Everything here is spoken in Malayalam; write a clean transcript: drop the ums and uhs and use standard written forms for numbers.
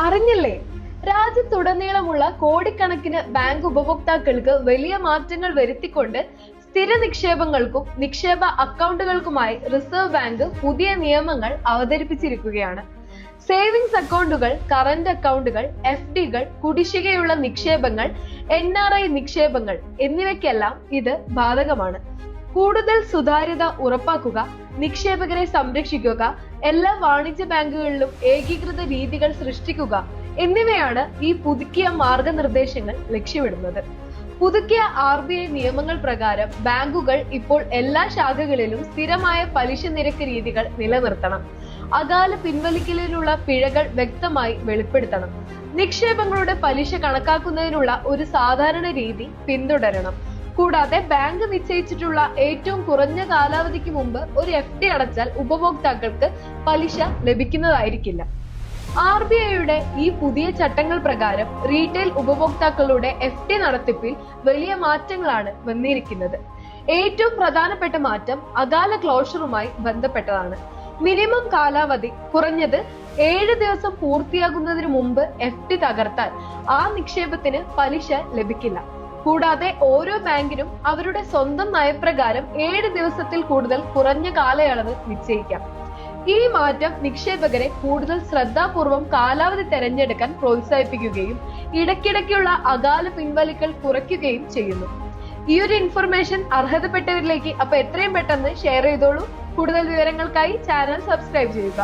അറിഞ്ഞില്ലേ, രാജ്യത്തുടനീളമുള്ള കോടിക്കണക്കിന് ബാങ്ക് ഉപഭോക്താക്കൾക്ക് വലിയ മാറ്റങ്ങൾ വരുത്തിക്കൊണ്ട് സ്ഥിര നിക്ഷേപങ്ങൾക്കും നിക്ഷേപ അക്കൗണ്ടുകൾക്കുമായി റിസർവ് ബാങ്ക് പുതിയ നിയമങ്ങൾ അവതരിപ്പിച്ചിരിക്കുകയാണ്. സേവിങ്സ് അക്കൗണ്ടുകൾ, കറന്റ് അക്കൗണ്ടുകൾ, FDകൾ, കുടിശ്ശികയുള്ള നിക്ഷേപങ്ങൾ, NRI നിക്ഷേപങ്ങൾ എന്നിവയ്ക്കെല്ലാം ഇത് ബാധകമാണ്. കൂടുതൽ സുതാര്യത ഉറപ്പാക്കുക, നിക്ഷേപകരെ സംരക്ഷിക്കുക, എല്ലാ വാണിജ്യ ബാങ്കുകളിലും ഏകീകൃത രീതികൾ സൃഷ്ടിക്കുക എന്നിവയാണ് ഈ പുതുക്കിയ മാർഗനിർദ്ദേശങ്ങൾ ലക്ഷ്യമിടുന്നത്. പുതുക്കിയ RBI നിയമങ്ങൾ പ്രകാരം ബാങ്കുകൾ ഇപ്പോൾ എല്ലാ ശാഖകളിലും സ്ഥിരമായ പലിശ നിരക്ക് രീതികൾ നിലനിർത്തണം. അകാല പിൻവലിക്കലിനുള്ള പിഴകൾ വ്യക്തമായി വെളിപ്പെടുത്തണം. നിക്ഷേപങ്ങളുടെ പലിശ കണക്കാക്കുന്നതിനുള്ള ഒരു സാധാരണ രീതി പിന്തുടരണം. കൂടാതെ ബാങ്ക് നിശ്ചയിച്ചിട്ടുള്ള ഏറ്റവും കുറഞ്ഞ കാലാവധിക്ക് മുമ്പ് ഒരു FD അടച്ചാൽ ഉപഭോക്താക്കൾക്ക് പലിശ ലഭിക്കുന്നതായിരിക്കില്ല. RBIയുടെ ഈ പുതിയ ചട്ടങ്ങൾ പ്രകാരം റീറ്റെയിൽ ഉപഭോക്താക്കളുടെ FD നടത്തിപ്പിൽ വലിയ മാറ്റങ്ങളാണ് വന്നിരിക്കുന്നത്. ഏറ്റവും പ്രധാനപ്പെട്ട മാറ്റം അകാല ക്ലോഷറുമായി ബന്ധപ്പെട്ടതാണ്. മിനിമം കാലാവധി കുറഞ്ഞത് 7 ദിവസം പൂർത്തിയാകുന്നതിന് മുമ്പ് FD തകർത്താൽ ആ നിക്ഷേപത്തിന് പലിശ ലഭിക്കില്ല. കൂടാതെ ഓരോ ബാങ്കിനും അവരുടെ സ്വന്തം നയപ്രകാരം 7 ദിവസത്തിൽ കൂടുതൽ കുറഞ്ഞ കാലയളവ് നിശ്ചയിക്കാം. ഈ മാറ്റം നിക്ഷേപകരെ കൂടുതൽ ശ്രദ്ധാപൂർവം കാലാവധി തെരഞ്ഞെടുക്കാൻ പ്രോത്സാഹിപ്പിക്കുകയും ഇടയ്ക്കിടയ്ക്കുള്ള അകാല പിൻവലിക്കൽ കുറയ്ക്കുകയും ചെയ്യുന്നു. ഈ ഒരു ഇൻഫർമേഷൻ അർഹതപ്പെട്ടവരിലേക്ക് അപ്പൊ എത്രയും പെട്ടെന്ന് ഷെയർ ചെയ്തോളൂ. കൂടുതൽ വിവരങ്ങൾക്കായി ചാനൽ സബ്സ്ക്രൈബ് ചെയ്യുക.